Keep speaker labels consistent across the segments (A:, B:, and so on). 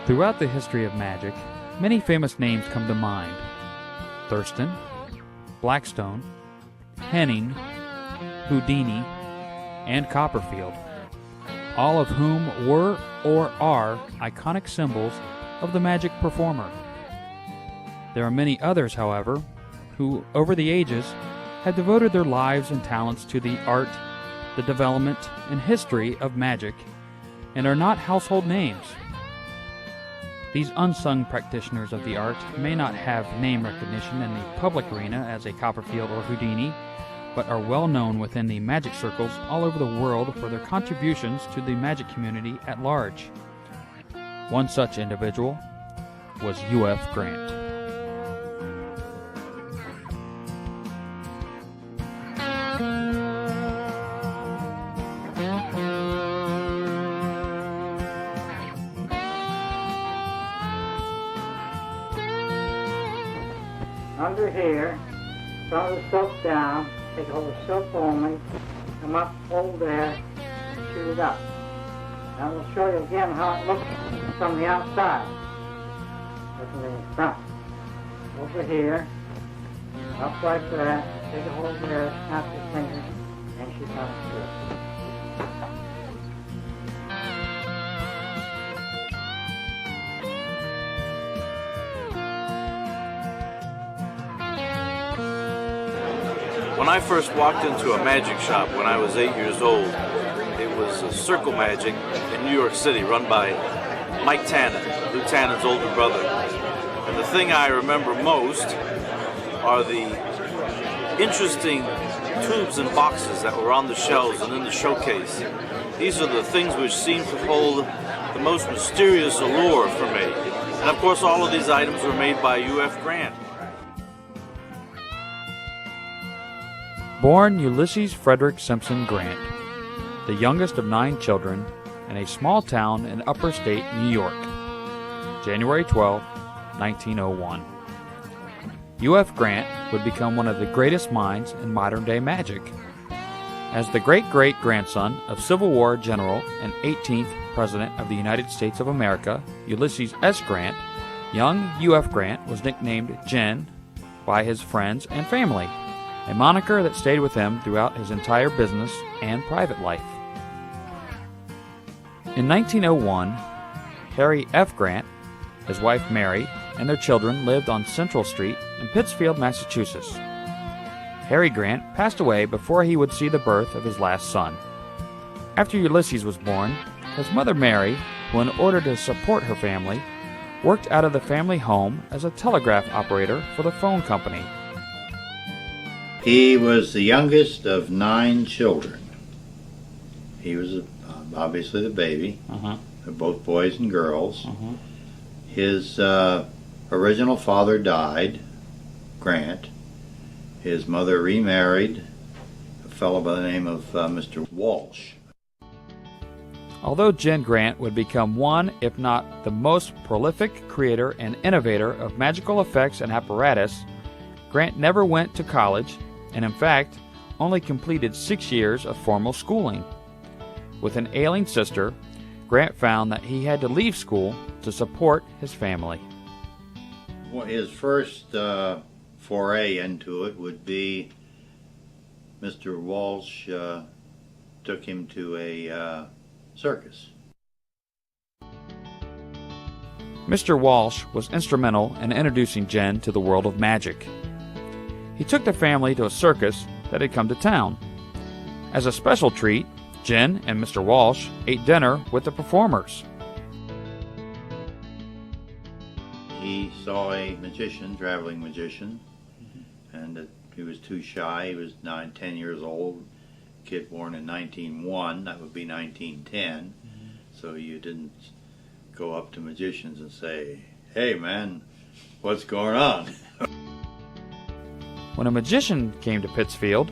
A: Throughout the history of magic, many famous names come to mind. Thurston, Blackstone, Henning, Houdini, and Copperfield, all of whom were or are iconic symbols of the magic performer. There are many others, however, who, over the ages, have devoted their lives and talents to the art, the development, and history of magic, and are not household names. These unsung practitioners of the art may not have name recognition in the public arena as a Copperfield or Houdini, but are well known within the magic circles all over the world for their contributions to the magic community at large. One such individual was U.F. Grant.
B: Under here, throw the soap down, take hold of soap only, come up, hold there, and shoot it up. Now we'll show you again how it looks from the outside. Looking in the front. Over here, up like that, take a hold there, snap your fingers, and she comes through.
C: When I first walked into a magic shop when I was 8 years old, it was a Circle Magic in New York City run by Mike Tannen, Lou Tannen's older brother. And the thing I remember most are the interesting tubes and boxes that were on the shelves and in the showcase. These are the things which seem to hold the most mysterious allure for me. And of course all of these items were made by U.F. Grant.
A: Born Ulysses Frederick Simpson Grant, the youngest of 9 children, in a small town in upstate New York, January 12, 1901. U.F. Grant would become one of the greatest minds in modern-day magic. As the great-great-grandson of Civil War General and 18th President of the United States of America, Ulysses S. Grant, young U.F. Grant was nicknamed Jen by his friends and family, a moniker that stayed with him throughout his entire business and private life. In 1901, Harry F. Grant, his wife Mary, and their children lived on Central Street in Pittsfield, Massachusetts. Harry Grant passed away before he would see the birth of his last son. After Ulysses was born, his mother Mary, who in order to support her family, worked out of the family home as a telegraph operator for the phone company.
D: He was the youngest of 9 children. He was obviously the baby. They're both boys and girls. His original father died, Grant. His mother remarried a fellow by the name of Mr. Walsh.
A: Although Jen Grant would become one, if not the most prolific creator and innovator of magical effects and apparatus, Grant never went to college and in fact only completed 6 years of formal schooling. With an ailing sister, Grant found that he had to leave school to support his family.
D: Well, his first foray into it would be Mr. Walsh took him to a circus.
A: Mr. Walsh was instrumental in introducing Jen to the world of magic. He took the family to a circus that had come to town. As a special treat, Jen and Mr. Walsh ate dinner with the performers.
D: He saw a magician, traveling magician, and he was too shy. He was 10 years old, kid born in 1901, that would be 1910. So you didn't go up to magicians and say, "Hey man, what's going on?"
A: When a magician came to Pittsfield,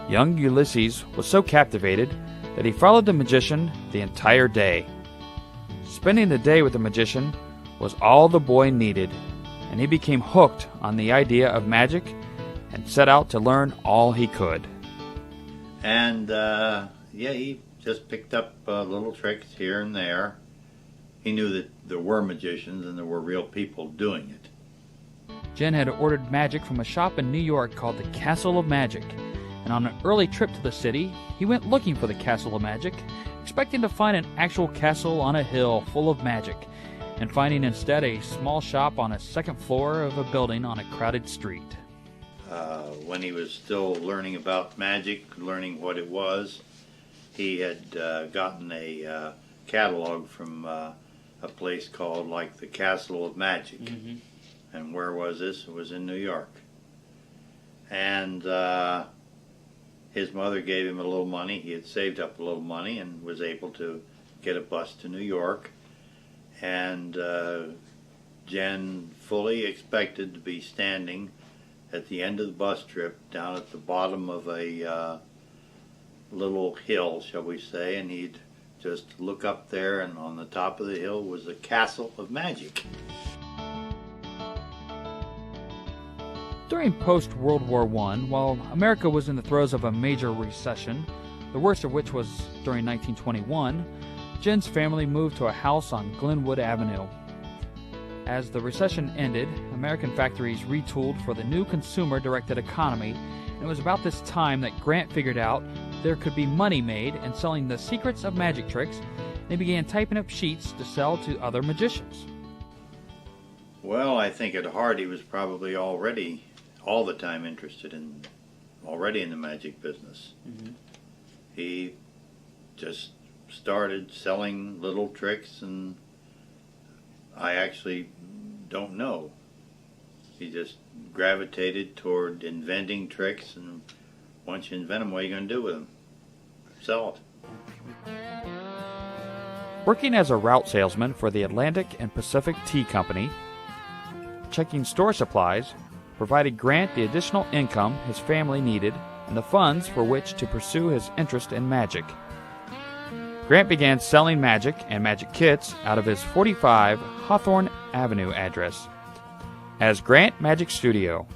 A: young Ulysses was so captivated that he followed the magician the entire day. Spending the day with the magician was all the boy needed, and he became hooked on the idea of magic and set out to learn all he could.
D: And he just picked up little tricks here and there. he knew that there were magicians and there were real people doing it.
A: Jen had ordered magic from a shop in New York called the Castle of Magic, and on an early trip to the city, he went looking for the Castle of Magic, expecting to find an actual castle on a hill full of magic, and finding instead a small shop on a second floor of a building on a crowded street.
D: When he was still learning about magic, learning what it was, he had gotten a catalog from a place called like the Castle of Magic. Mm-hmm. And where was this? It was in New York. And his mother gave him a little money. He had saved up a little money and was able to get a bus to New York. And Jen fully expected to be standing at the end of the bus trip down at the bottom of a little hill, shall we say, and he'd just look up there, and on the top of the hill was the Castle of Magic.
A: During post-World War I, while America was in the throes of a major recession, the worst of which was during 1921, Jen's family moved to a house on Glenwood Avenue. As the recession ended, American factories retooled for the new consumer-directed economy, and it was about this time that Grant figured out there could be money made in selling the secrets of magic tricks, and he began typing up sheets to sell to other magicians.
D: Well, I think at heart he was probably already all the time interested in, already in the magic business. Mm-hmm. He just started selling little tricks, and I actually don't know. He just gravitated toward inventing tricks, and once you invent them, what are you going to do with them? Sell it.
A: Working as a route salesman for the Atlantic and Pacific Tea Company, checking store supplies provided Grant the additional income his family needed and the funds for which to pursue his interest in magic. Grant began selling magic and magic kits out of his 45 Hawthorne Avenue address as Grant Magic Studio.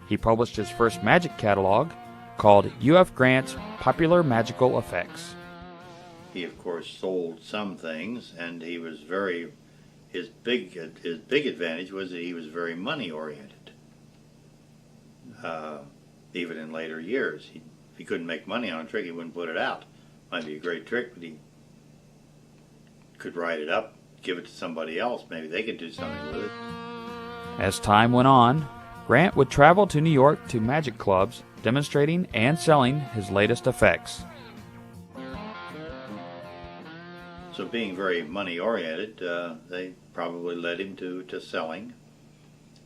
A: He published his first magic catalog called U.F. Grant's Popular Magical Effects.
D: He, of course, sold some things, and he was very, his big advantage was that he was very money-oriented. Even in later years, if he couldn't make money on a trick, he wouldn't put it out. Might be a great trick, but he could write it up, give it to somebody else. Maybe they could do something with it.
A: As time went on, Grant would travel to New York to magic clubs, demonstrating and selling his latest effects.
D: So being very money-oriented, they probably led him to selling,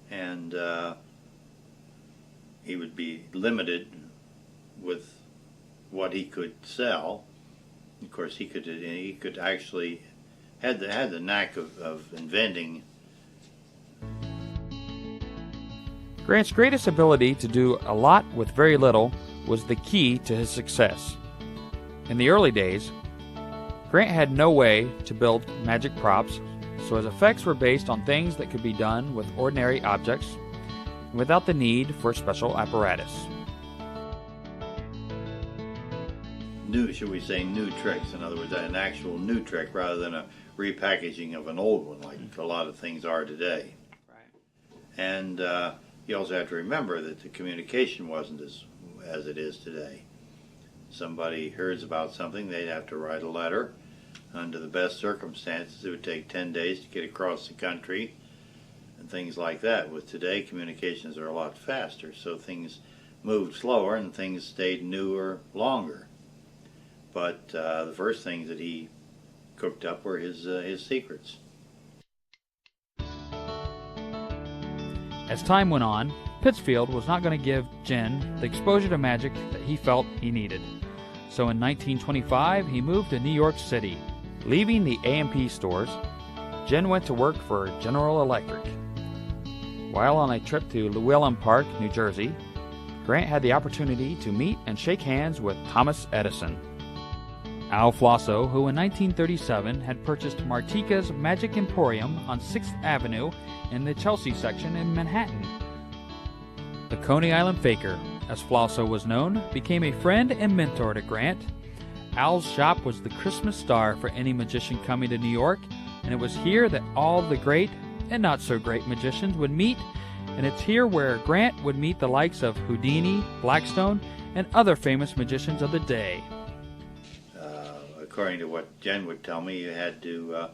D: and he would be limited with what he could sell. Of course, he could actually had the knack of inventing.
A: Grant's greatest ability to do a lot with very little was the key to his success. In the early days, Grant had no way to build magic props, so his effects were based on things that could be done with ordinary objects without the need for special apparatus.
D: Should we say new tricks? In other words, an actual new trick rather than a repackaging of an old one, like a lot of things are today. Right. And you also have to remember that the communication wasn't as it is today. Somebody hears about something, they'd have to write a letter. Under the best circumstances, it would take 10 days to get across the country and things like that. With today, communications are a lot faster, so things moved slower and things stayed newer longer. But the first things that he cooked up were his secrets.
A: As time went on, Pittsfield was not going to give Jen the exposure to magic that he felt he needed. So in 1925, he moved to New York City. Leaving the A&P stores, Jen went to work for General Electric. While on a trip to Llewellyn Park, New Jersey, Grant had the opportunity to meet and shake hands with Thomas Edison. Al Flosso, who in 1937 had purchased Martika's Magic Emporium on 6th Avenue in the Chelsea section in Manhattan. The Coney Island Faker, as Flosso was known, became a friend and mentor to Grant. Al's shop was the Christmas star for any magician coming to New York, and it was here that all the great and not so great magicians would meet, and it's here where Grant would meet the likes of Houdini, Blackstone, and other famous magicians of the day.
D: According to what Jen would tell me, you had to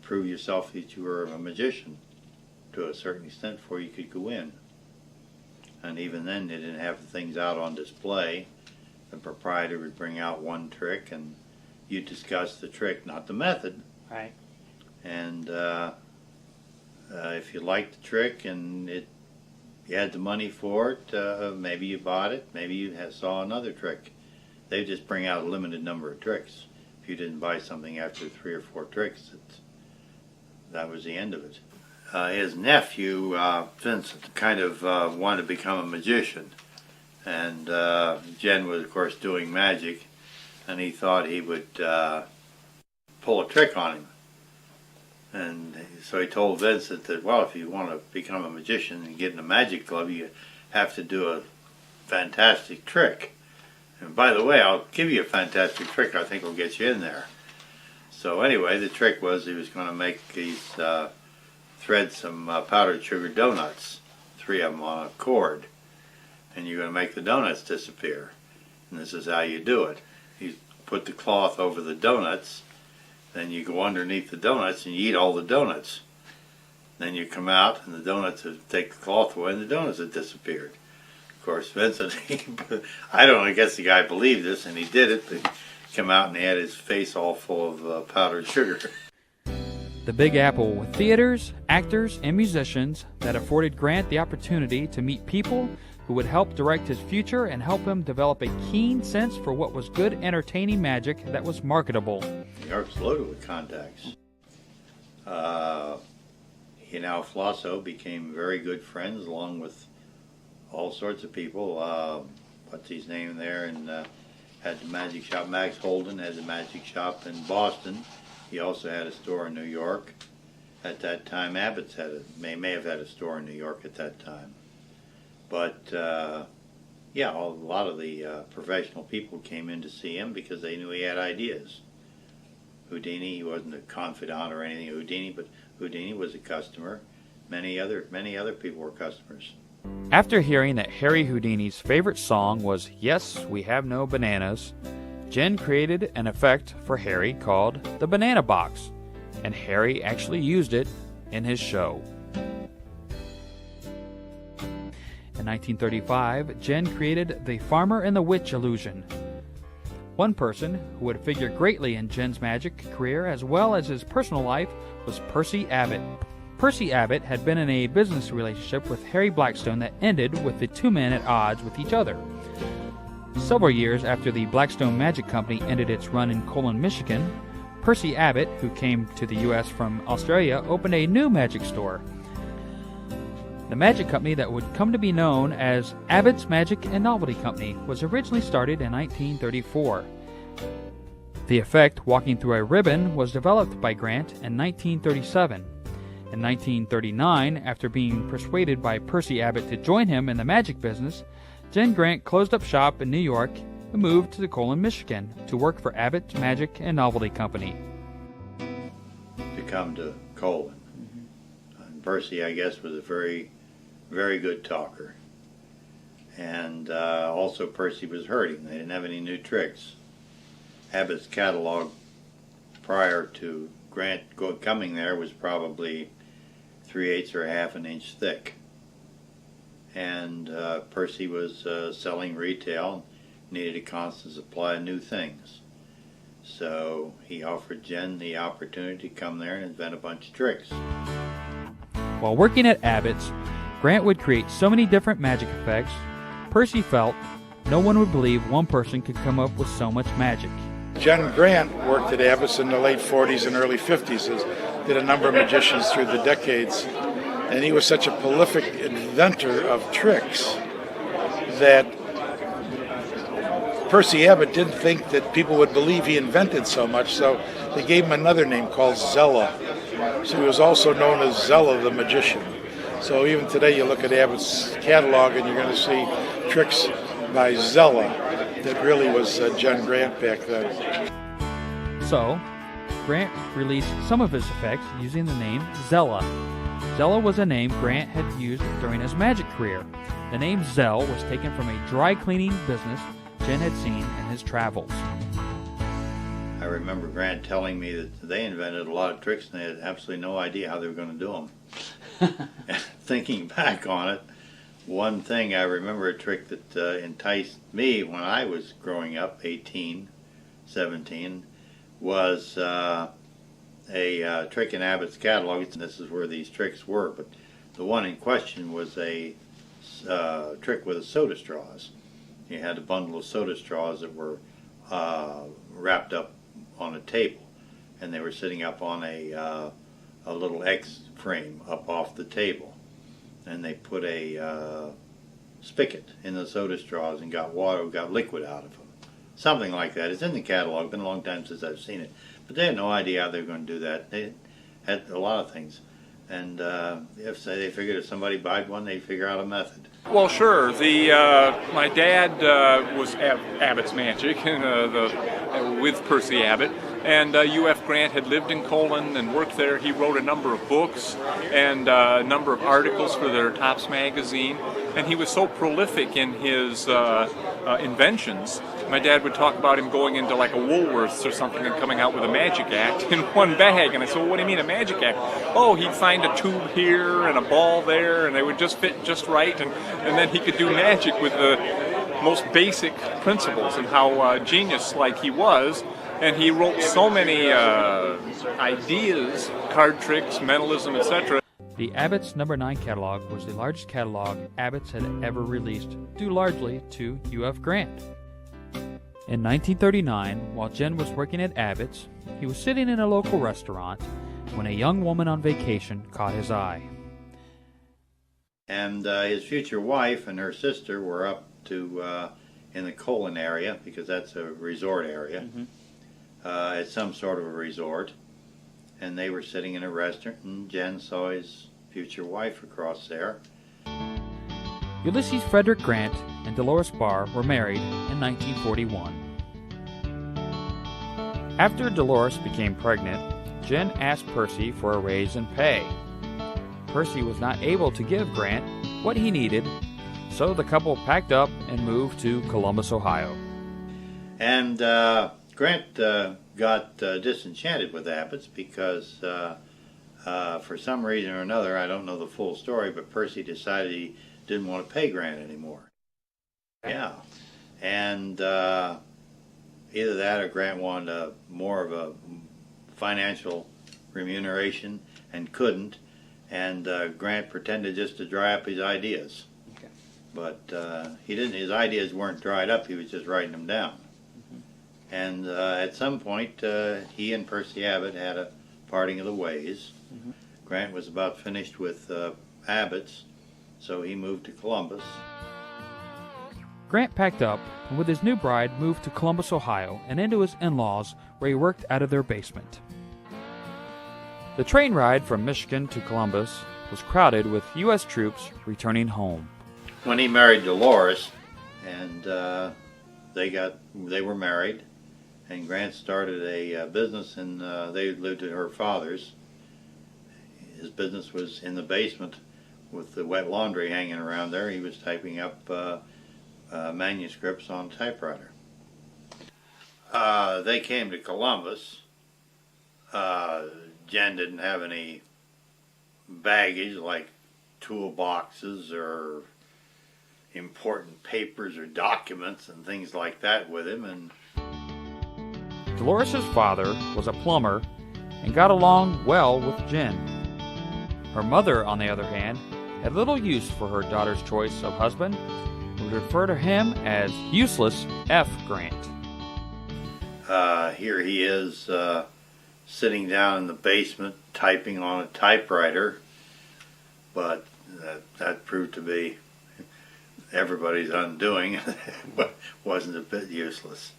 D: prove yourself that you were a magician to a certain extent before you could go in. And even then, they didn't have the things out on display. The proprietor would bring out one trick, and you discuss the trick, not the method.
A: Right.
D: And if you liked the trick and you had the money for it, maybe you bought it, maybe you saw another trick. They just bring out a limited number of tricks. If you didn't buy something after 3 or 4 tricks, that was the end of it. His nephew, Vincent, kind of wanted to become a magician. And Jen was, of course, doing magic, and he thought he would pull a trick on him. And so he told Vincent that, well, if you want to become a magician and get in a magic club, you have to do a fantastic trick. And by the way, I'll give you a fantastic trick I think will get you in there. So anyway, the trick was he was going to make thread some powdered sugar donuts, 3 of them on a cord. And you're going to make the donuts disappear. And this is how you do it. You put the cloth over the donuts, then you go underneath the donuts and you eat all the donuts. Then you come out and the donuts have take the cloth away and the donuts have disappeared. Of course, Vincent, I don't know, I guess the guy believed this and he did it, but he came out and he had his face all full of powdered sugar.
A: The Big Apple with theaters, actors, and musicians that afforded Grant the opportunity to meet people who would help direct his future and help him develop a keen sense for what was good, entertaining magic that was marketable.
D: New York's loaded with contacts. He and Al Flosso became very good friends along with all sorts of people. What's his name there? And had the magic shop. Max Holden had the magic shop in Boston. He also had a store in New York. At that time, Abbott's may have had a store in New York at that time. But yeah, a lot of the professional people came in to see him because they knew he had ideas. Houdini, he wasn't a confidant or anything of Houdini, but Houdini was a customer. Many other people were customers.
A: After hearing that Harry Houdini's favorite song was Yes, We Have No Bananas, Jen created an effect for Harry called the Banana Box, and Harry actually used it in his show. In 1935, Jen created the Farmer and the Witch illusion. One person who would figure greatly in Jen's magic career as well as his personal life was Percy Abbott. Percy Abbott had been in a business relationship with Harry Blackstone that ended with the 2 men at odds with each other. Several years after the Blackstone Magic Company ended its run in Colon, Michigan, Percy Abbott, who came to the U.S. from Australia, opened a new magic store. The magic company that would come to be known as Abbott's Magic and Novelty Company was originally started in 1934. The effect, walking through a ribbon, was developed by Grant in 1937. In 1939, after being persuaded by Percy Abbott to join him in the magic business, Jen Grant closed up shop in New York and moved to Colon, Michigan to work for Abbott's Magic and Novelty Company.
D: To come to Colon. And Percy, I guess, was a very, very good talker. And also Percy was hurting. They didn't have any new tricks. Abbott's catalog prior to Grant coming there was probably 3/8 or a half an inch thick. And Percy was selling retail, needed a constant supply of new things. So he offered Jen the opportunity to come there and invent a bunch of tricks.
A: While working at Abbott's, Grant would create so many different magic effects, Percy felt no one would believe one person could come up with so much magic.
E: Jen Grant worked at Abbott's in the late 40s and early 50s, did a number of magicians through the decades, and he was such a prolific inventor of tricks that Percy Abbott didn't think that people would believe he invented so much, so they gave him another name called Zella. So he was also known as Zella the Magician. So even today you look at Abbott's catalog and you're going to see tricks by Zella that really was Jen Grant back then.
A: So, Grant released some of his effects using the name Zella. Zella was a name Grant had used during his magic career. The name Zell was taken from a dry cleaning business Jen had seen in his travels.
D: I remember Grant telling me that they invented a lot of tricks and they had absolutely no idea how they were going to do them. Thinking back on it, one thing I remember, a trick that enticed me when I was growing up, 18, 17, was a trick in Abbott's catalog. And this is where these tricks were, but the one in question was a trick with the soda straws. You had a bundle of soda straws that were wrapped up on a table, and they were sitting up on a little X frame up off the table, and they put a spigot in the soda straws and got liquid out of them. Something like that. It's in the catalog. Been a long time since I've seen it, but they had no idea how they were going to do that. They had a lot of things, and if they figured if somebody buyed one, they'd figure out a method.
F: Well, sure. My dad was Abbott's Magic with Percy Abbott, and U.F. Grant had lived in Colon and worked there. He wrote a number of books and a number of articles for their Tops magazine, and he was so prolific in his inventions. My dad would talk about him going into like a Woolworths or something and coming out with a magic act in one bag. And I said, well, what do you mean a magic act? Oh, he'd find a tube here and a ball there, and they would just fit just right. And then he could do magic with the most basic principles, and how genius-like he was. And he wrote so many ideas, card tricks, mentalism, etc.
A: The Abbott's No. 9 catalog was the largest catalog Abbott's had ever released, due largely to U.F. Grant. In 1939, while Jen was working at Abbott's, he was sitting in a local restaurant when a young woman on vacation caught his eye.
D: And his future wife and her sister were up to in the Colon area, because that's a resort area, at some sort of a resort. And they were sitting in a restaurant, and Jen saw his future wife across there.
A: Ulysses Frederick Grant and Dolores Barr were married in 1941. After Dolores became pregnant, Jen asked Percy for a raise in pay. Percy was not able to give Grant what he needed, so the couple packed up and moved to Columbus, Ohio.
D: And Grant got disenchanted with Abbott's because for some reason or another, I don't know the full story, but Percy decided he didn't want to pay Grant anymore. Yeah. And either that or Grant wanted more of a financial remuneration and couldn't, and Grant pretended just to dry up his ideas. Okay. But he didn't. His ideas weren't dried up. He was just writing them down. And at some point, he and Percy Abbott had a parting of the ways. Grant was about finished with Abbott's, so he moved to Columbus.
A: Grant packed up and with his new bride moved to Columbus, Ohio, and into his in-laws, where he worked out of their basement. The train ride from Michigan to Columbus was crowded with U.S. troops returning home.
D: When he married Dolores, and they were married, and Grant started a business, and they lived at her father's. His business was in the basement with the wet laundry hanging around there. He was typing up manuscripts on typewriter. They came to Columbus. Jen didn't have any baggage like toolboxes or important papers or documents and things like that with him. And
A: Dolores' father was a plumber and got along well with Jen. Her mother, on the other hand, had little use for her daughter's choice of husband and would refer to him as useless F. Grant.
D: Here he is sitting down in the basement typing on a typewriter, but that proved to be everybody's undoing. Wasn't a bit useless.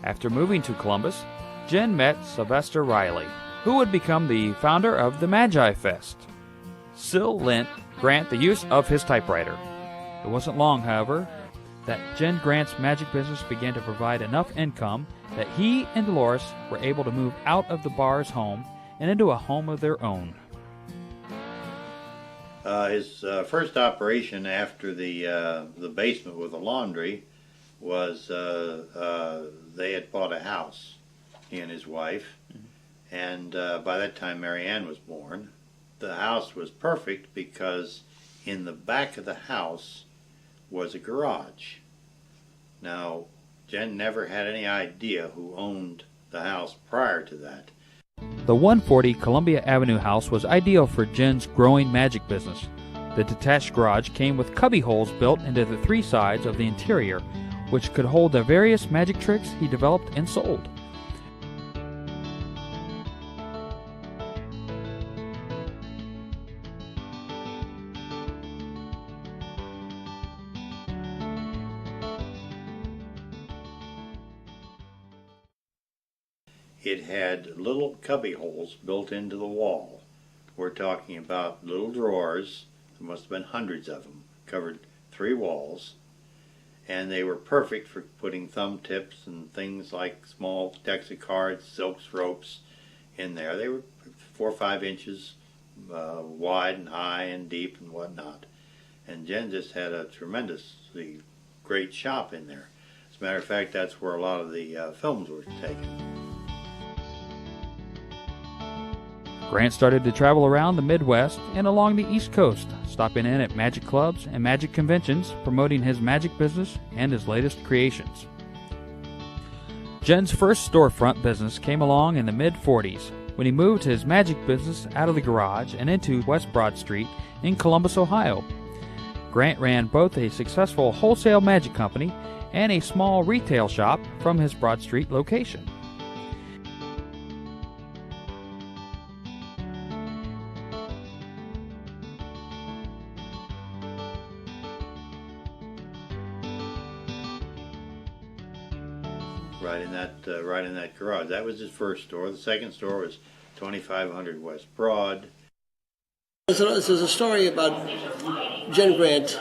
A: After moving to Columbus, Jen met Sylvester Riley, who would become the founder of the Magi Fest. Syl lent Grant the use of his typewriter. It wasn't long, however, that Jen Grant's magic business began to provide enough income that he and Dolores were able to move out of the bar's home and into a home of their own.
D: His first operation after the basement with the laundry was they had bought a house, he and his wife, and by that time Mary Ann was born. The house was perfect because in the back of the house was a garage. Now, Jen never had any idea who owned the house prior to that.
A: The 140 Columbia Avenue house was ideal for Jen's growing magic business. The detached garage came with cubby holes built into the three sides of the interior, which could hold the various magic tricks he developed and sold.
D: It had little cubby holes built into the wall. We're talking about little drawers. There must have been hundreds of them. Covered 3 walls. And they were perfect for putting thumb tips and things like small decks of cards, silks, ropes in there. They were 4 or 5 inches wide and high and deep and whatnot. And Jen just had a tremendously great shop in there. As a matter of fact, that's where a lot of the films were taken.
A: Grant started to travel around the Midwest and along the East Coast, stopping in at magic clubs and magic conventions, promoting his magic business and his latest creations. Jen's first storefront business came along in the mid-40s when he moved his magic business out of the garage and into West Broad Street in Columbus, Ohio. Grant ran both a successful wholesale magic company and a small retail shop from his Broad Street location.
D: Right in that garage. That was his first store. The second store was 2500 West Broad.
G: There's a story about Jen Grant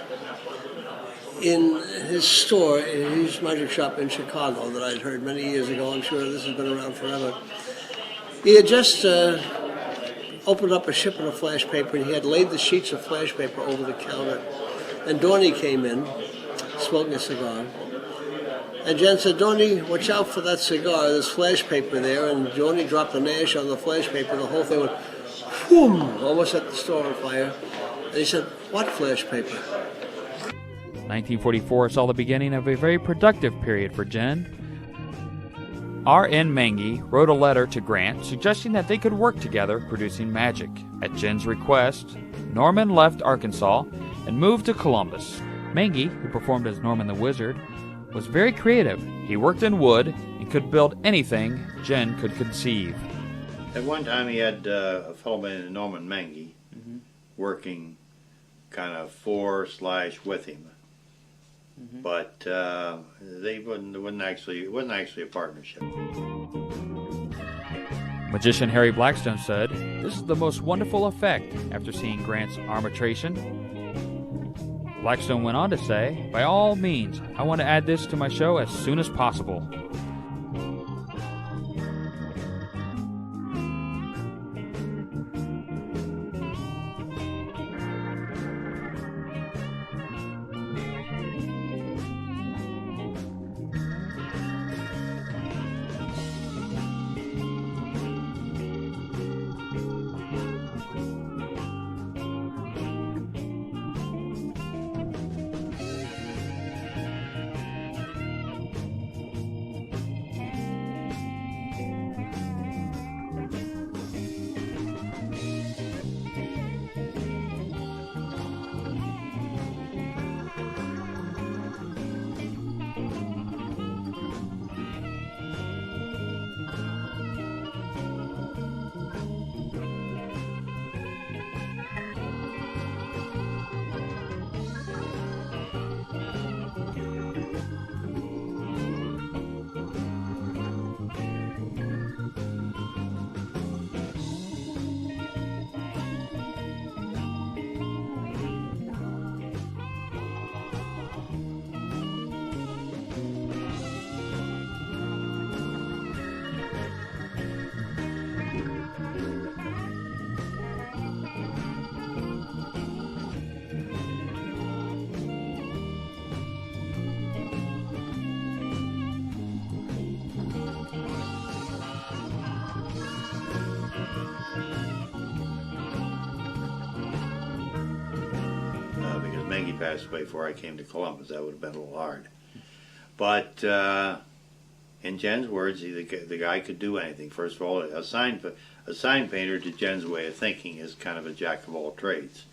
G: in his store, in his magic shop in Chicago that I'd heard many years ago. I'm sure this has been around forever. He had just opened up a shipment of flash paper, and he had laid the sheets of flash paper over the counter. And Dorney came in, smoking a cigar. And Jen said, "Dorney, watch out for that cigar. There's flash paper there." And Dorney dropped an ash on the flash paper. The whole thing went, whoom, almost set the store on fire. And he said, "What flash paper?"
A: 1944 saw the beginning of a very productive period for Jen. R.N. Mengi wrote a letter to Grant suggesting that they could work together producing magic. At Jen's request, Norman left Arkansas and moved to Columbus. Mengi, who performed as Norman the Wizard, was very creative. He worked in wood and could build anything Jen could conceive.
D: At one time he had a fellow named Norman Mengi working kind of for/with him. But it wasn't actually a partnership.
A: Magician Harry Blackstone said, "This is the most wonderful effect," after seeing Grant's armatration. Blackstone went on to say, "By all means, I want to add this to my show as soon as possible."
D: Mengy passed away before I came to Columbus. That would have been a little hard. But in Jen's words, the guy could do anything. First of all, a sign painter, to Jen's way of thinking, is kind of a jack of all trades,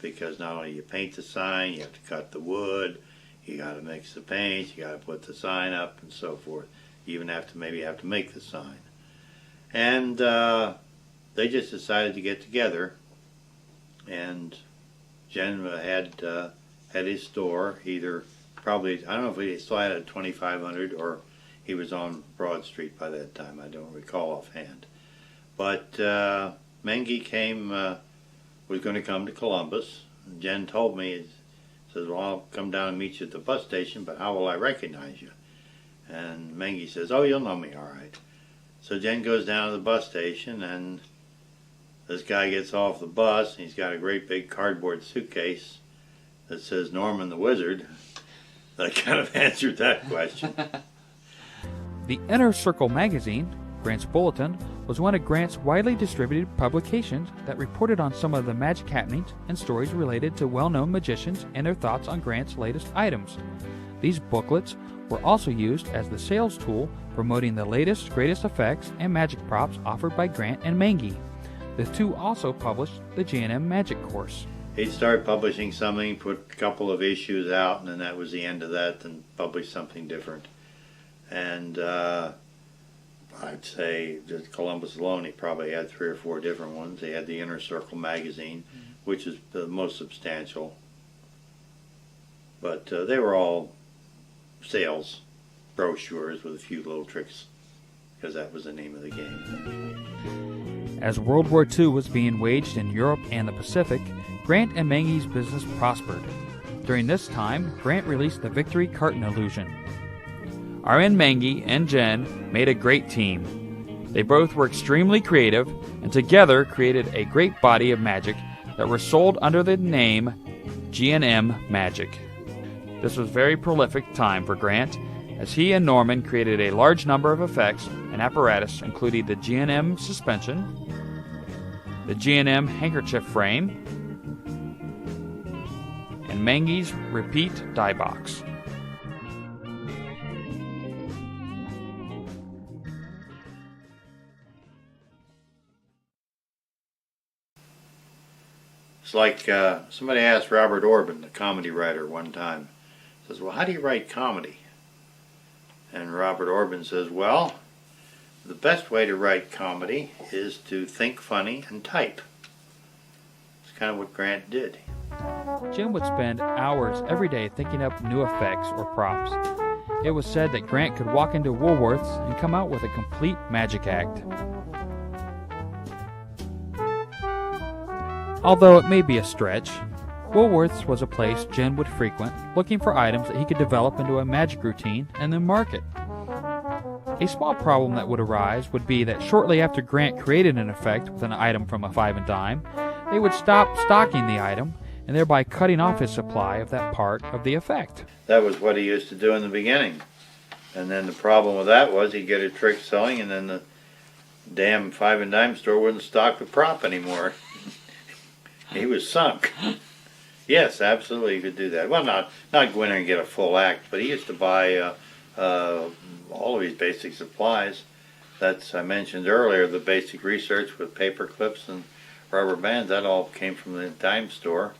D: because not only you paint the sign, you have to cut the wood, you got to mix the paint, you got to put the sign up, and so forth. You even have to make the sign. And they just decided to get together, and Jen had his store, either probably, I don't know if he still had it at 2500 or he was on Broad Street by that time. I don't recall offhand. But Mengy was going to come to Columbus. Jen told me, he says, well, I'll come down and meet you at the bus station, but how will I recognize you? And Mengy says, oh, you'll know me all right. So Jen goes down to the bus station, and this guy gets off the bus, and he's got a great big cardboard suitcase that says Norman the Wizard. That kind of answered that question.
A: The Inner Circle magazine, Grant's Bulletin, was one of Grant's widely distributed publications that reported on some of the magic happenings and stories related to well-known magicians and their thoughts on Grant's latest items. These booklets were also used as the sales tool promoting the latest, greatest effects and magic props offered by Grant and Mengy. The two also published the G&M Magic course.
D: He'd start publishing something, put a couple of issues out, and then that was the end of that, then publish something different. And I'd say that Columbus alone, he probably had 3 or 4 different ones. He had the Inner Circle magazine, which is the most substantial. But they were all sales brochures with a few little tricks, because that was the name of the game.
A: As World War II was being waged in Europe and the Pacific, Grant and Mengy's business prospered. During this time, Grant released the Victory Carton Illusion. R.N. Mengy and Jen made a great team. They both were extremely creative and together created a great body of magic that were sold under the name G&M Magic. This was a very prolific time for Grant, as he and Norman created a large number of effects and apparatus, including the G&M suspension, the G&M handkerchief frame, and Mengy's repeat die box.
D: It's like somebody asked Robert Orban, the comedy writer, one time, says, well, how do you write comedy? And Robert Orban says, well, the best way to write comedy is to think funny and type. It's kind of what Grant did.
A: Jim would spend hours every day thinking up new effects or props. It was said that Grant could walk into Woolworth's and come out with a complete magic act. Although it may be a stretch, Woolworth's was a place Jen would frequent, looking for items that he could develop into a magic routine and then market. A small problem that would arise would be that shortly after Grant created an effect with an item from a 5 and dime, they would stop stocking the item and thereby cutting off his supply of that part of the effect.
D: That was what he used to do in the beginning. And then the problem with that was he'd get a trick selling, and then the damn 5 and dime store wouldn't stock the prop anymore. He was sunk. Yes, absolutely, you could do that. Well, not go in there and get a full act, but he used to buy all of his basic supplies. That's, I mentioned earlier, the basic research with paper clips and rubber bands. That all came from the dime store.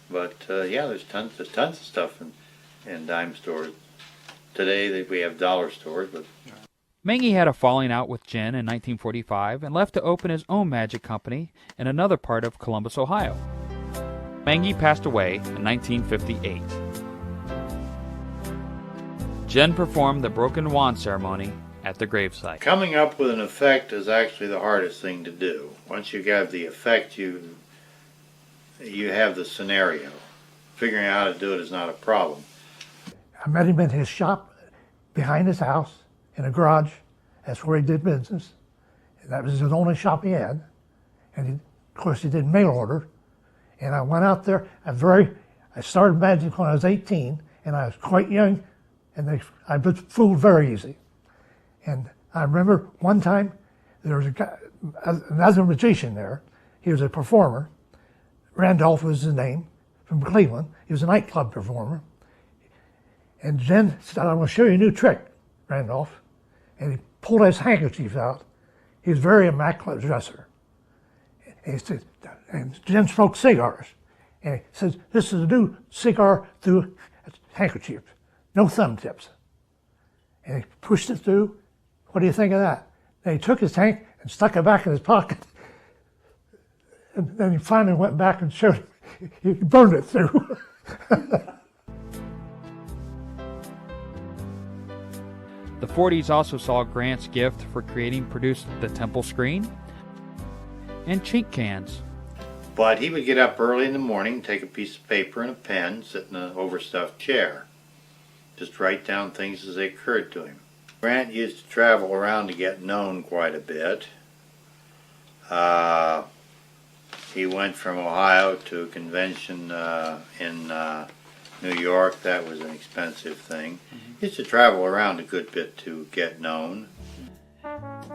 D: But yeah, there's tons of stuff in dime stores. Today we have dollar stores, but.
A: Mengy had a falling out with Jen in 1945 and left to open his own magic company in another part of Columbus, Ohio. Mengy passed away in 1958. Jen performed the broken wand ceremony at the gravesite.
D: Coming up with an effect is actually the hardest thing to do. Once you have the effect, you have the scenario. Figuring out how to do it is not a problem.
H: I met him in his shop behind his house in a garage. That's where he did business. That was his only shop he had. And of course he did mail order. And I went out there. I started magic when I was 18, and I was quite young, and I was fooled very easy. And I remember one time there was a guy, another magician there. He was a performer. Randolph was his name, from Cleveland. He was a nightclub performer. And Jen said, "I'm going to show you a new trick, Randolph." And he pulled his handkerchief out. He was very immaculate dresser. And he said, and Jen smoked cigars. And he says, "This is a new cigar through a handkerchief, no thumb tips." And he pushed it through. What do you think of that? Then he took his tank and stuck it back in his pocket. And then he finally went back and showed him. He burned it through.
A: The 40s also saw Grant's gift for creating produced the temple screen and chink cans.
D: But he would get up early in the morning, take a piece of paper and a pen, sit in an overstuffed chair. Just write down things as they occurred to him. Grant used to travel around to get known quite a bit. He went from Ohio to a convention in New York. That was an expensive thing. He used to travel around a good bit to get known.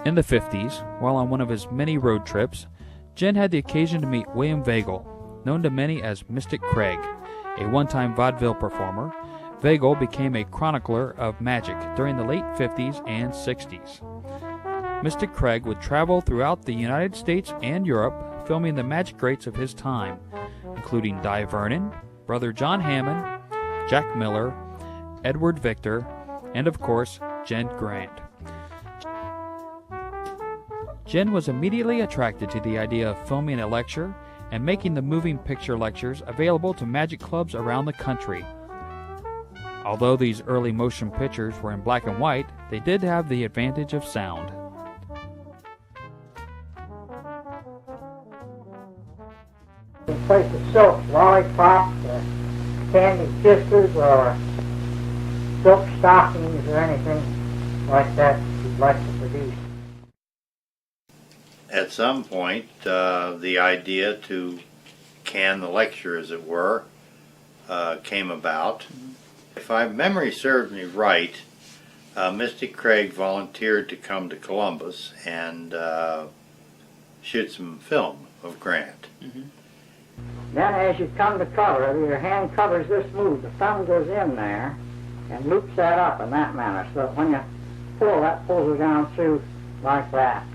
A: In the 50s, while on one of his many road trips, Jen had the occasion to meet William Vagel, known to many as Mystic Craig, a one-time vaudeville performer. Vagel became a chronicler of magic during the late 50s and 60s. Mystic Craig would travel throughout the United States and Europe, filming the magic greats of his time, including Di Vernon, Brother John Hammond, Jack Miller, Edward Victor, and of course, Jen Grant. Jen was immediately attracted to the idea of filming a lecture and making the moving picture lectures available to magic clubs around the country. Although these early motion pictures were in black and white, they did have the advantage of sound.
B: In place of silk lollipops, candy kisses, or silk stockings, or anything like that you'd like to produce.
D: At some point, the idea to can the lecture, as it were, came about. If my memory serves me right, Mystic Craig volunteered to come to Columbus and shoot some film of Grant.
B: Then as you come to cover, your hand covers this move. The thumb goes in there and loops that up in that manner, so that when you pull, that pulls it down through like that.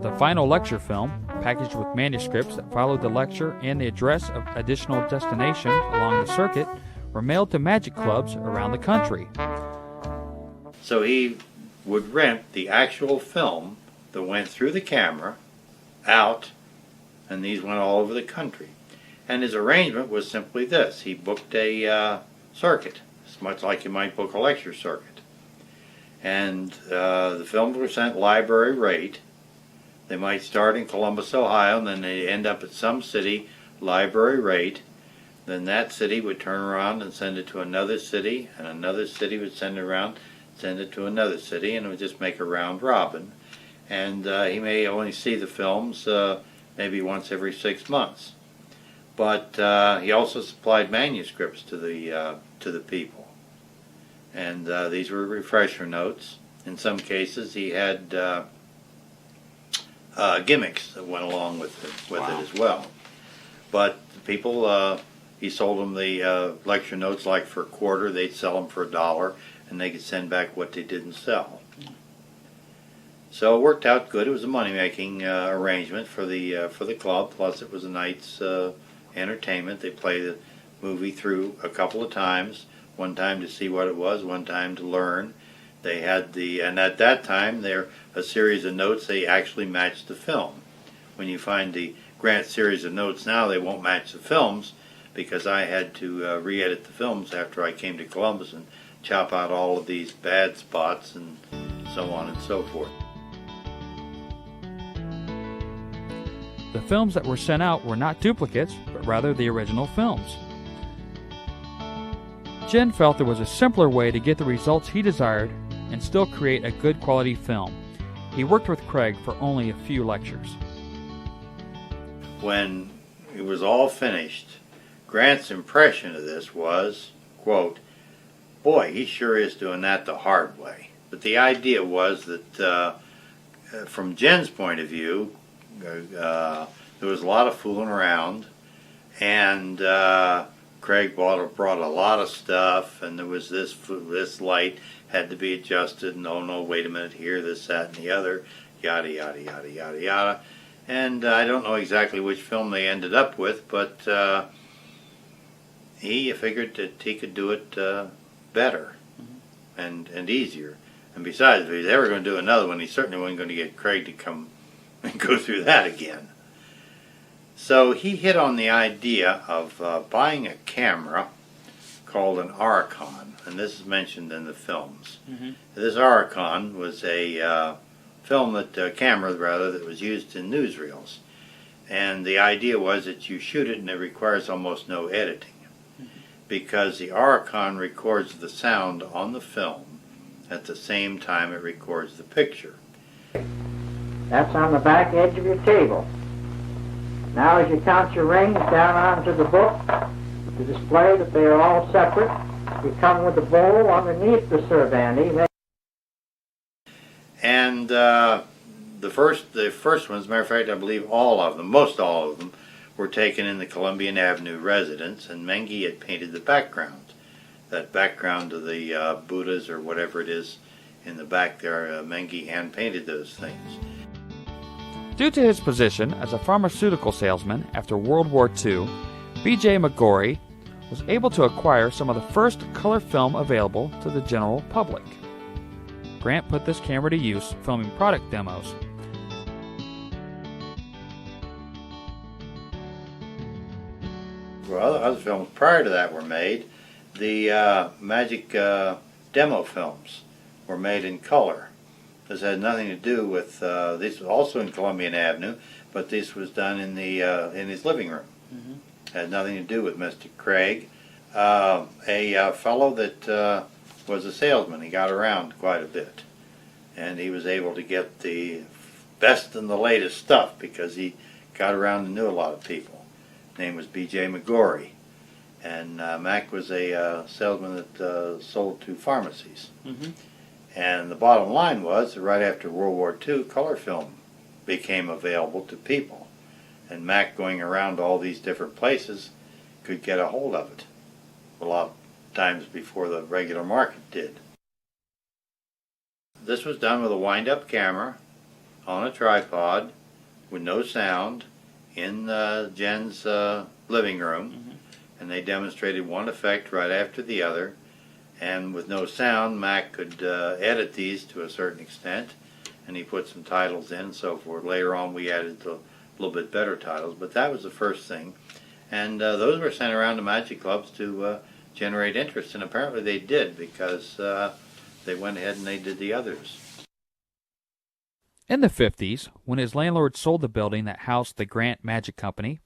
A: The final lecture film, packaged with manuscripts that followed the lecture and the address of additional destinations along the circuit, were mailed to magic clubs around the country.
D: So he would rent the actual film that went through the camera out, and these went all over the country. And his arrangement was simply this. He booked a circuit. It's much like you might book a lecture circuit. And the films were sent library rate. They might start in Columbus, Ohio, and then they end up at some city, library rate. Then that city would turn around and send it to another city, and another city would send it around, send it to another city, and it would just make a round robin. And he may only see the films maybe once every 6 months. But he also supplied manuscripts to the people. And these were refresher notes. In some cases, he had gimmicks that went along with it as well. But the people, he sold them the lecture notes like for a quarter. They'd sell them for $1, and they could send back what they didn't sell. So it worked out good. It was a money-making arrangement for the club. Plus, it was a night's entertainment. They played the movie through a couple of times. One time to see what it was, one time to learn. They had and at that time, they're a series of notes. They actually matched the film. When you find the Grant series of notes now, they won't match the films because I had to re-edit the films after I came to Columbus and chop out all of these bad spots and so on and so forth.
A: The films that were sent out were not duplicates, but rather the original films. Jen felt there was a simpler way to get the results he desired and still create a good quality film. He worked with Craig for only a few lectures.
D: When it was all finished, Grant's impression of this was, quote, "Boy, he sure is doing that the hard way." But the idea was that from Jen's point of view, there was a lot of fooling around, And Craig brought a lot of stuff, and there was this light had to be adjusted, and oh no, wait a minute, here, this, that, and the other, yada, yada, yada, yada, yada. And I don't know exactly which film they ended up with, but he figured that he could do it better and easier. And besides, if he was ever going to do another one, he certainly wasn't going to get Craig to come and go through that again. So he hit on the idea of buying a camera called an Auricon, and this is mentioned in the films. This Auricon was a camera that was used in newsreels, and the idea was that you shoot it and it requires almost no editing, because the Auricon records the sound on the film at the same time it records the picture.
B: That's on the back edge of your table. Now as you count your rings down onto the book to display that they are all separate, you come with the bowl underneath the Cervantes.
D: And the first ones, as a matter of fact, I believe most all of them, were taken in the Columbian Avenue residence, and Mengi had painted the background. That background of the Buddhas or whatever it is in the back there, Mengi hand-painted those things.
A: Due to his position as a pharmaceutical salesman after World War II, B.J. McGorry was able to acquire some of the first color film available to the general public. Grant put this camera to use filming product demos.
D: Well, other films prior to that were made. The Magic demo films were made in color. This had nothing to do with, this was also in Columbian Avenue, but this was done in in his living room. Had nothing to do with Mr. Craig. A fellow that was a salesman. He got around quite a bit, and he was able to get the best and the latest stuff because he got around and knew a lot of people. His name was B.J. McGorry, and Mac was a salesman that sold to pharmacies. And the bottom line was that right after World War II, color film became available to people, and Mac, going around all these different places, could get a hold of it a lot of times before the regular market did. This was done with a wind-up camera on a tripod with no sound in Jen's living room, and they demonstrated one effect right after the other. And with no sound, Mac could edit these to a certain extent, and he put some titles in and so forth. Later on we added a little bit better titles, but that was the first thing. And those were sent around to Magic Clubs to generate interest, and apparently they did, because they went ahead and they did the others.
A: In the 50s, when his landlord sold the building that housed the Grant Magic Company,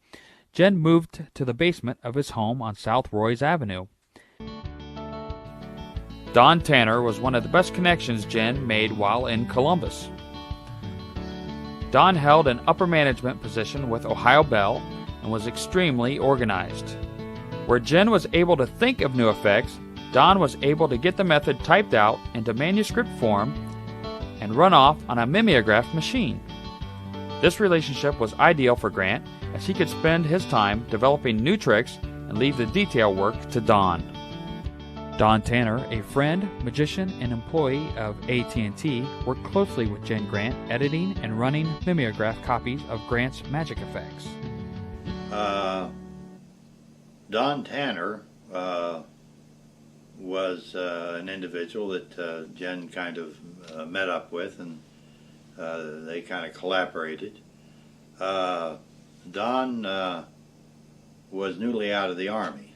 A: Jen moved to the basement of his home on South Roy's Avenue. Don Tanner was one of the best connections Jen made while in Columbus. Don held an upper management position with Ohio Bell and was extremely organized. Where Jen was able to think of new effects, Don was able to get the method typed out into manuscript form and run off on a mimeograph machine. This relationship was ideal for Grant, as he could spend his time developing new tricks and leave the detail work to Don. Don Tanner, a friend, magician, and employee of AT&T, worked closely with Jen Grant, editing and running mimeograph copies of Grant's magic effects.
D: Don Tanner was an individual that Jen kind of met up with, and they kind of collaborated. Don was newly out of the Army,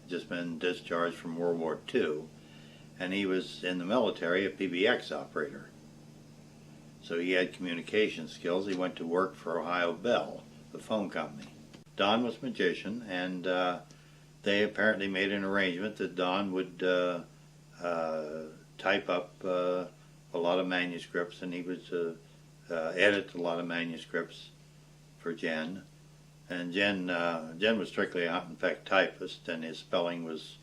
D: just been discharged from World War II, and he was in the military a PBX operator. So he had communication skills. He went to work for Ohio Bell, the phone company. Don was a magician, and they apparently made an arrangement that Don would type up a lot of manuscripts, and he would edit a lot of manuscripts for Jen. And Jen was strictly a hunt and peck typist, and his spelling was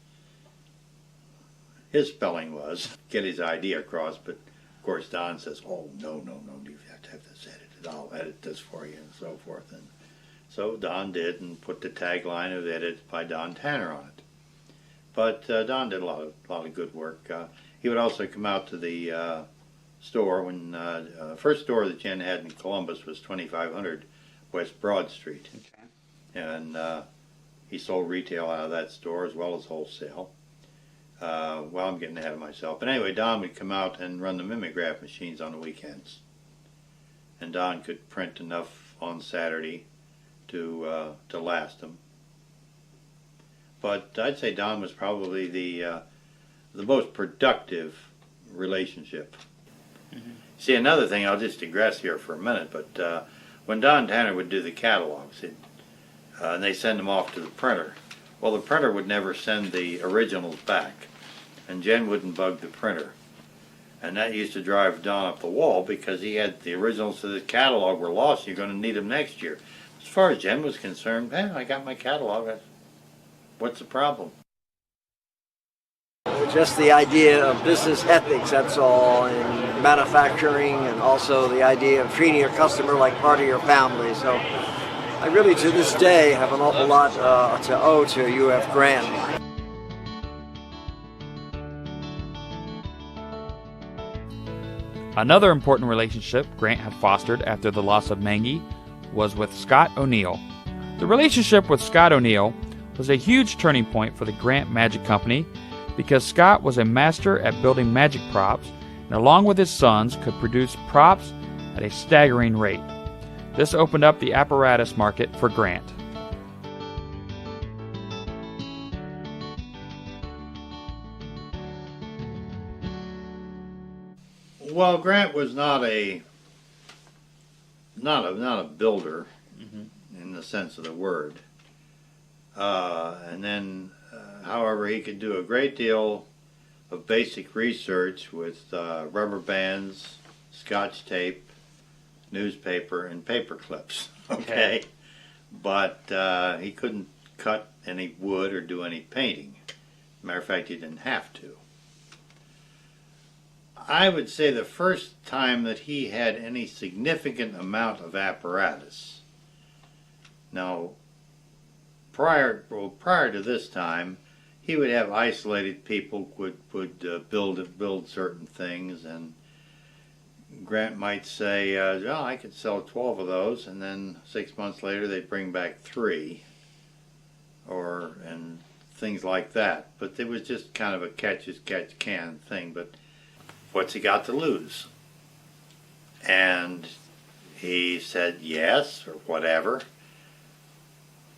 D: get his idea across. But of course Don says, "Oh, no, you have to have this edited. I'll edit this for you," and so forth. And So Don did, and put the tagline of "Edited by Don Tanner" on it. But Don did a lot of good work. He would also come out to the store when first store that Jen had in Columbus was 2500 West Broad Street, and he sold retail out of that store as well as wholesale. Well, I'm getting ahead of myself. But anyway, Don would come out and run the mimeograph machines on the weekends, and Don could print enough on Saturday to last him. But I'd say Don was probably the most productive relationship. Mm-hmm. See, another thing, I'll just digress here for a minute, but when Don Tanner would do the catalogs, and they send them off to the printer, well, the printer would never send the originals back, and Jen wouldn't bug the printer. And that used to drive Don up the wall because he had the originals to the catalog were lost. You're going to need them next year. As far as Jen was concerned, I got my catalog. What's the problem?
I: Just the idea of business ethics, that's all, and manufacturing, and also the idea of treating your customer like part of your family. So I really, to this day, have an awful lot to owe to UF Grant.
A: Another important relationship Grant had fostered after the loss of Mengi was with Scott O'Neill. The relationship with Scott O'Neill was a huge turning point for the Grant Magic Company because Scott was a master at building magic props and along with his sons could produce props at a staggering rate. This opened up the apparatus market for Grant.
D: Well, Grant was not a builder in the sense of the word. However, he could do a great deal of basic research with rubber bands, scotch tape, newspaper, and paper clips. Okay, but he couldn't cut any wood or do any painting. Matter of fact, he didn't have to. I would say the first time that he had any significant amount of apparatus. Now, prior to this time, he would have isolated people would build certain things, and Grant might say, I could sell 12 of those, and then 6 months later they'd bring back 3, and things like that. But it was just kind of a catch-as-catch-can thing. But what's he got to lose? And he said yes, or whatever.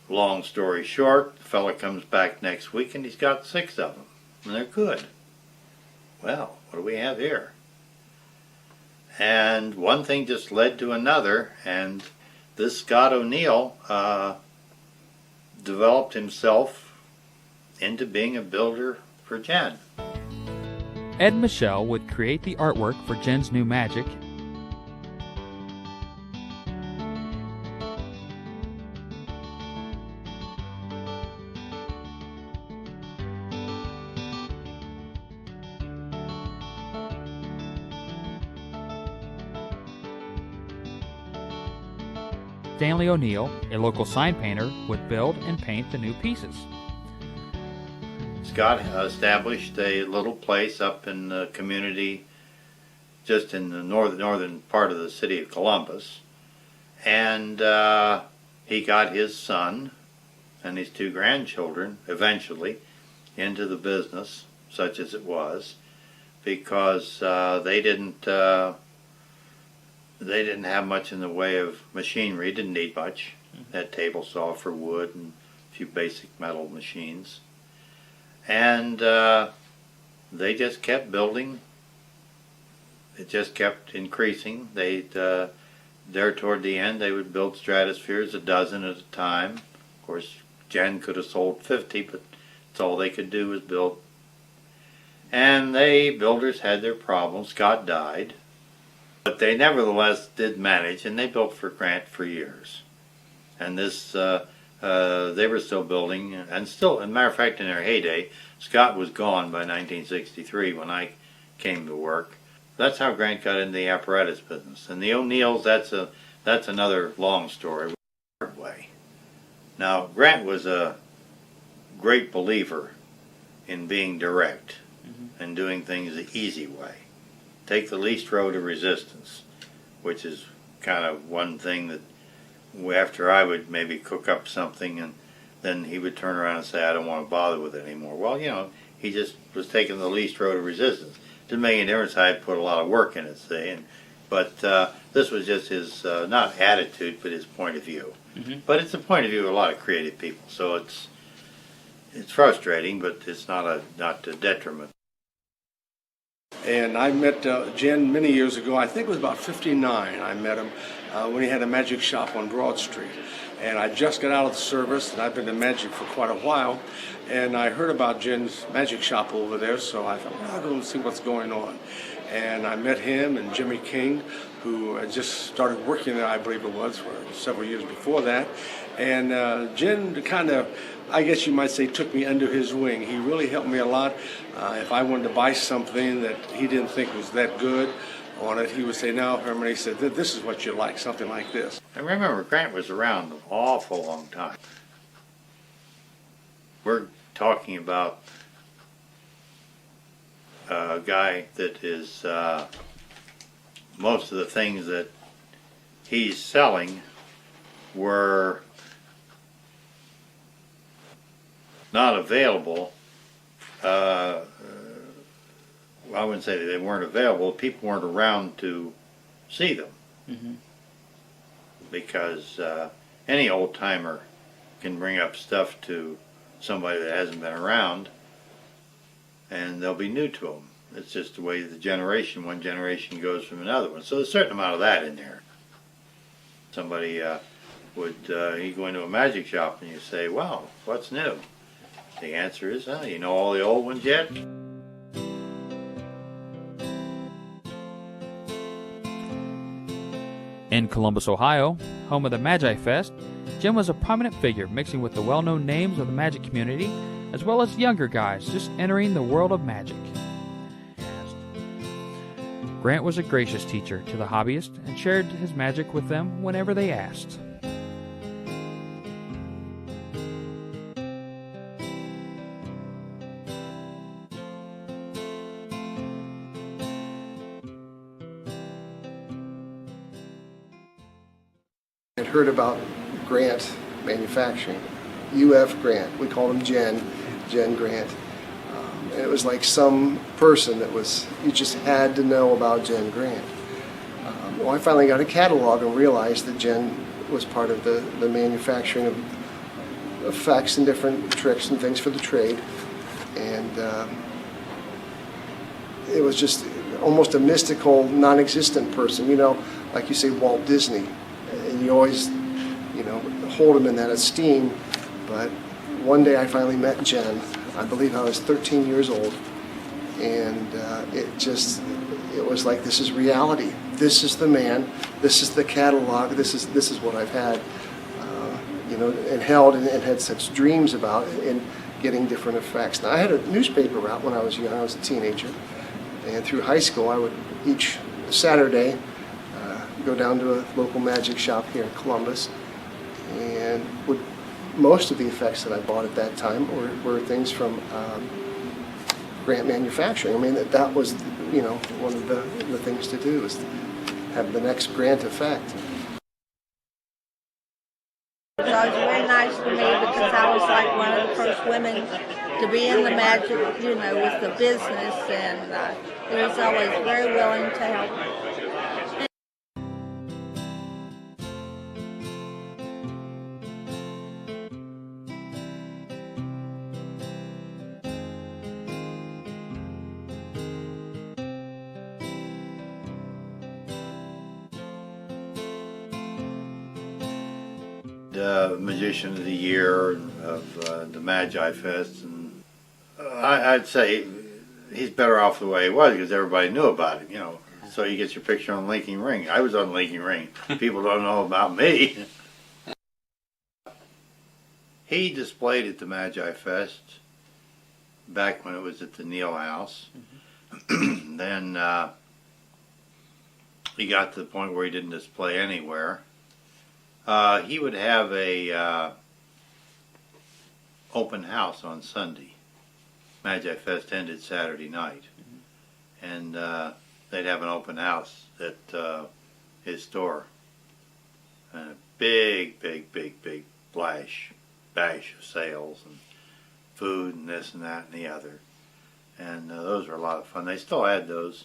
D: Long story short, the fella comes back next week and he's got 6 of them, and they're good. Well, what do we have here? And one thing just led to another, and this Scott O'Neill developed himself into being a builder for Jen.
A: Ed Michel would create the artwork for Jen's new magic. Stanley O'Neill, a local sign painter, would build and paint the new pieces.
D: Scott established a little place up in the community just in the northern part of the city of Columbus, and he got his son and his 2 grandchildren eventually into the business, such as it was, because they didn't have much in the way of machinery. Didn't need much. Had table saw for wood and a few basic metal machines. And they just kept building. It just kept increasing. There toward the end, they would build Stratospheres, a dozen at a time. Of course, Jen could have sold 50, but that's all they could do was build. And builders had their problems. Scott died. But they nevertheless did manage, and they built for Grant for years. And this, they were still building, and still, as a matter of fact, in their heyday, Scott was gone by 1963 when I came to work. That's how Grant got into the apparatus business. And the O'Neills, that's another long story. Way. Now, Grant was a great believer in being direct and doing things the easy way. Take the least road of resistance, which is kind of one thing that after I would maybe cook up something and then he would turn around and say, I don't want to bother with it anymore. Well, you know, he just was taking the least road of resistance. Didn't make any difference. I had put a lot of work in it, say, but this was just his, not attitude, but his point of view. But it's a point of view of a lot of creative people, so it's frustrating, but it's not a detriment.
J: And I met Jen many years ago. I think it was about 59. I met him when he had a magic shop on Broad Street. And I just got out of the service, and I've been in magic for quite a while. And I heard about Jen's magic shop over there, so I thought, well, I'll go and see what's going on. And I met him and Jimmy King, who had just started working there, I believe it was, for several years before that. And Jen kind of, I guess you might say, took me under his wing. He really helped me a lot. If I wanted to buy something that he didn't think was that good on it, he would say, no, Herman, he said, this is what you like, something like this.
D: I remember Grant was around an awful long time. We're talking about a guy that is, most of the things that he's selling were not available. I wouldn't say that they weren't available. People weren't around to see them. Because any old timer can bring up stuff to somebody that hasn't been around, and they'll be new to them. It's just the way one generation goes from another one. So there's a certain amount of that in there. Somebody you go into a magic shop and you say, well, what's new? The answer is, you know all the old ones yet?
A: In Columbus, Ohio, home of the Magi Fest, Jim was a prominent figure, mixing with the well-known names of the magic community, as well as younger guys just entering the world of magic. Grant was a gracious teacher to the hobbyists and shared his magic with them whenever they asked.
K: I'd heard about Grant Manufacturing, UF Grant. We called him Jen Grant. And it was like some person that you just had to know about Jen Grant. Well, I finally got a catalog and realized that Jen was part of the manufacturing of effects and different tricks and things for the trade. And it was just almost a mystical, non-existent person, you know, like you say, Walt Disney. And you always, you know, hold him in that esteem. But one day I finally met Jen. I believe I was 13 years old. And it was like, this is reality. This is the man. This is the catalog. This is what I've had, you know, and held and had such dreams about in getting different effects. Now, I had a newspaper route when I was young. I was a teenager. And through high school, I would each Saturday go down to a local magic shop here in Columbus, and most of the effects that I bought at that time were things from Grant Manufacturing. I mean, that was, you know, one of the things to do is have the next Grant effect.
L: So it was very nice to me because I was like one of the first women to be in the magic, you know, with the business, and he was always very willing to help.
D: Magician of the Year of the Magi Fest, and I'd say he's better off the way he was because everybody knew about him, you know. So you get your picture on Linking Ring. I was on Linking Ring. People don't know about me. He displayed at the Magi Fest back when it was at the Neal House. Then he got to the point where he didn't display anywhere. He would have a open house on Sunday. Magi Fest ended Saturday night, and they'd have an open house at his store. And a big bash of sales and food and this and that and the other. And those were a lot of fun. They still had those.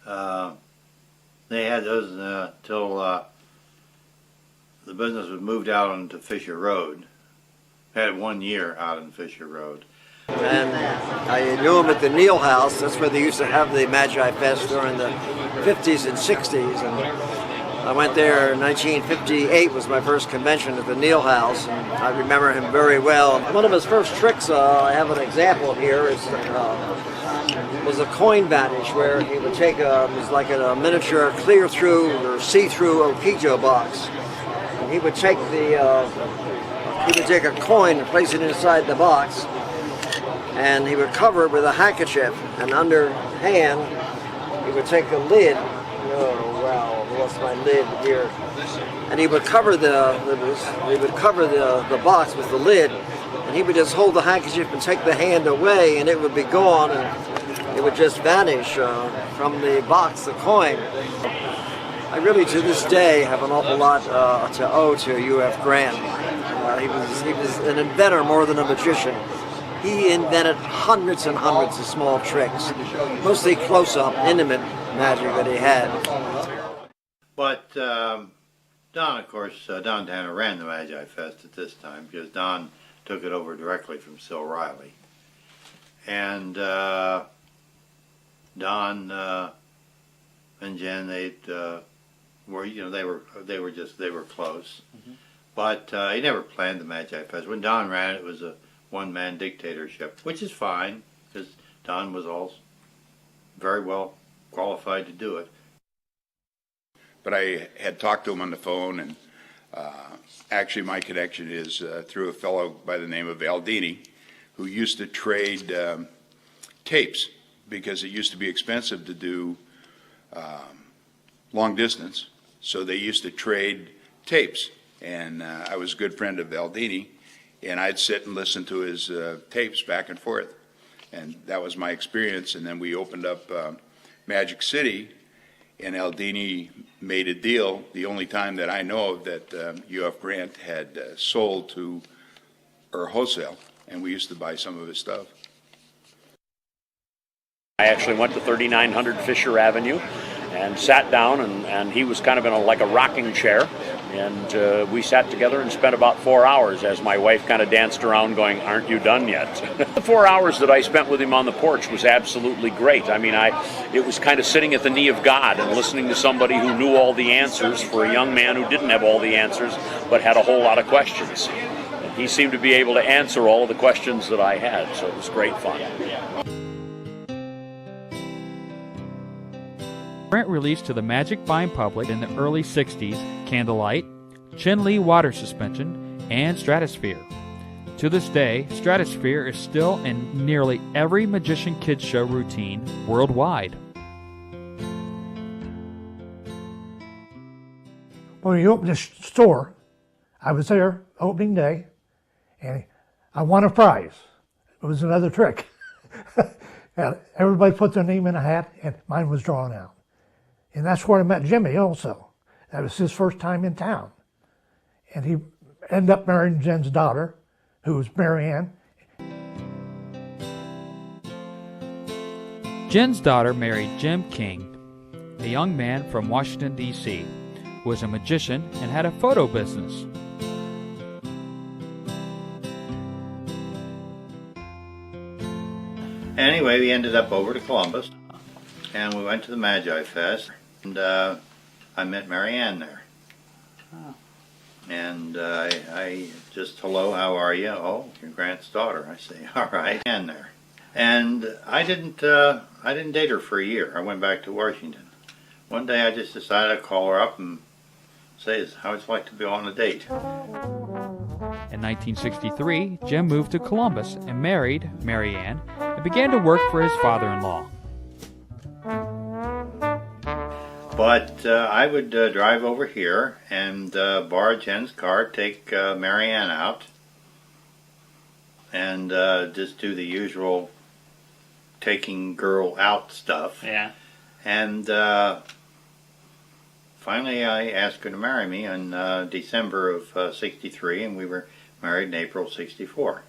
D: They had those till the business was moved out onto Fisher Road. Had 1 year out on Fisher Road.
I: And I knew him at the Neal House. That's where they used to have the Magi Fest during the 50s and 60s. And I went there in 1958 was my first convention at the Neal House, and I remember him very well. One of his first tricks, I have an example here, was a coin vanish, where he would take it was like a miniature clear-through or see-through Okijo box. And he would take a coin and place it inside the box, and he would cover it with a handkerchief, and underhand he would take a lid. Oh wow, I lost my lid here. And he would cover the box with the lid, and he would just hold the handkerchief and take the hand away, and it would be gone, and it would just vanish from the box, the coin. I really, to this day, have an awful lot to owe to U.F. Grant. He was an inventor more than a magician. He invented hundreds and hundreds of small tricks, mostly close-up, intimate magic that he had.
D: But Don, of course, Don Tanner ran the Magi Fest at this time because Don took it over directly from Sil Riley. And Don and Jen, they were close. Mm-hmm. But he never planned the Magi Fest. When Don ran it, it was a one-man dictatorship, which is fine because Don was all very well qualified to do it.
M: But I had talked to him on the phone, and actually my connection is through a fellow by the name of Aldini, who used to trade tapes because it used to be expensive to do long distance, so they used to trade tapes. And I was a good friend of Aldini, and I'd sit and listen to his tapes back and forth. And that was my experience. And then we opened up Magic City, and Aldini made a deal, the only time that I know of that U.F. Grant had sold to, or wholesale, and we used to buy some of his stuff.
N: I actually went to 3900 Fisher Avenue and sat down, and he was kind of in like a rocking chair, and we sat together and spent about 4 hours as my wife kind of danced around going, "Aren't you done yet?" The 4 hours that I spent with him on the porch was absolutely great. I mean, it was kind of sitting at the knee of God and listening to somebody who knew all the answers for a young man who didn't have all the answers but had a whole lot of questions. And he seemed to be able to answer all of the questions that I had, so it was great fun.
A: Grant released to the magic buying public in the early 60s Candlelight, Chin-Lee Water Suspension, and Stratosphere. To this day, Stratosphere is still in nearly every Magician Kids Show routine worldwide.
H: When we opened this store, I was there opening day, and I won a prize. It was another trick. And everybody put their name in a hat, and mine was drawn out. And that's where I met Jimmy also. That was his first time in town. And he ended up marrying Jen's daughter, who was Mary Ann.
A: Jen's daughter married Jim King, a young man from Washington, D.C., who was a magician and had a photo business.
D: Anyway, we ended up over to Columbus, and we went to the Magi Fest, and I met Mary Ann there. Oh. And I just, "Hello, how are you?" "Oh, you're Grant's daughter." I say, "All right." And there. And I didn't date her for a year. I went back to Washington. One day I just decided to call her up and say how it's like to be on a date.
A: In 1963, Jim moved to Columbus and married Mary Ann and began to work for his father-in-law.
D: But I would drive over here and borrow Jen's car, take Mary Ann out and just do the usual taking girl out stuff.
A: Yeah.
D: And finally I asked her to marry me in December of 63, and we were married in April 64.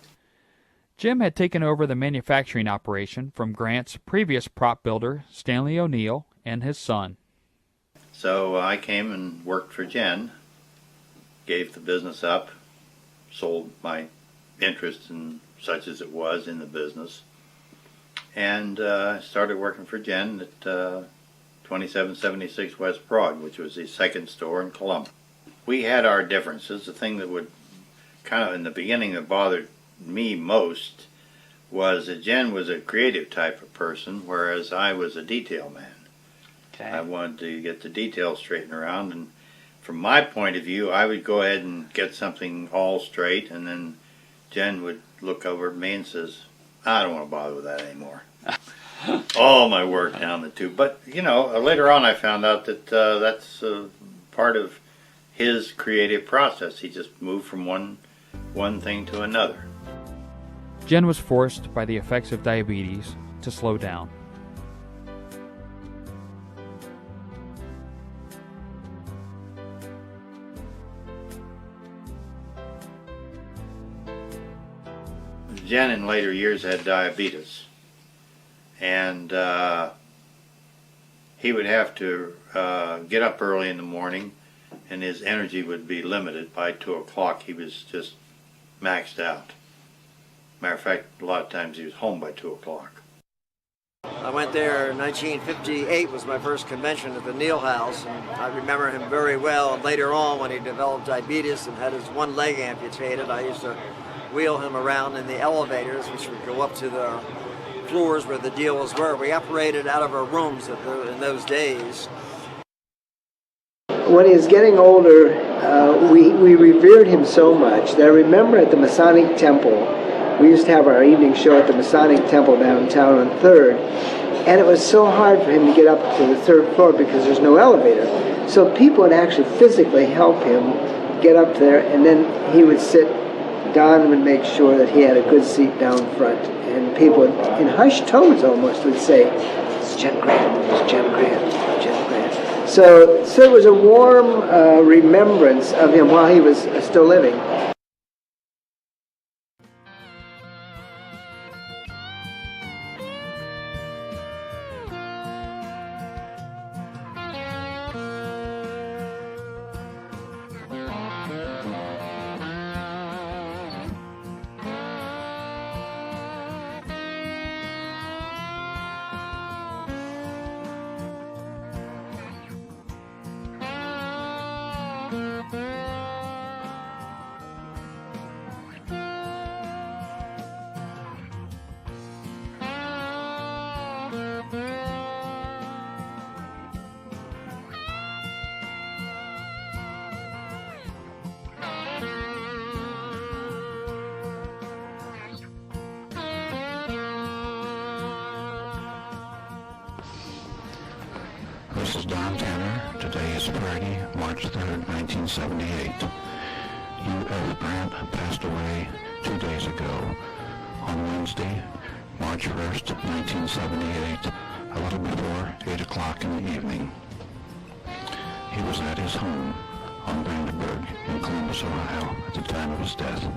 A: Jim had taken over the manufacturing operation from Grant's previous prop builder, Stanley O'Neill, and his son.
D: So I came and worked for Jen, gave the business up, sold my interest in such as it was in the business, and started working for Jen at 2776 West Broad, which was the second store in Columbus. We had our differences. The thing that would kind of in the beginning that bothered me most was that Jen was a creative type of person, whereas I was a detail man.
A: Okay.
D: I wanted to get the details straightened around, and from my point of view, I would go ahead and get something all straight, and then Jen would look over at me and says, I don't want to bother with that anymore. All my work down the tube. But, you know, later on I found out that that's part of his creative process. He just moved from one thing to another.
A: Jen was forced by the effects of diabetes to slow down.
D: Jen in later years had diabetes, and he would have to get up early in the morning, and his energy would be limited. By 2 o'clock he was just maxed out. Matter of fact, a lot of times he was home by 2 o'clock.
I: I went there in 1958, was my first convention at the Neal House, and I remember him very well. And later on, when he developed diabetes and had his one leg amputated, I used to wheel him around in the elevators, which would go up to the floors where the dealers were. We operated out of our rooms in those days.
O: When he was getting older, we revered him so much that I remember at the Masonic Temple, we used to have our evening show at the Masonic Temple downtown on 3rd, and it was so hard for him to get up to the 3rd floor because there's no elevator. So people would actually physically help him get up there, and then he would sit. Don would make sure that he had a good seat down front, and people would, in hushed tones almost, would say, "It's Jen Grant, it's Jen Grant, it's Jen Grant." So it was a warm remembrance of him while he was still living.
P: This is Don Tanner. Today is Friday, March 3rd, 1978. U.F. Grant passed away 2 days ago. On Wednesday, March 1st, 1978, a little before 8 o'clock in the evening. He was at his home on Vandenberg in Columbus, Ohio at the time of his death.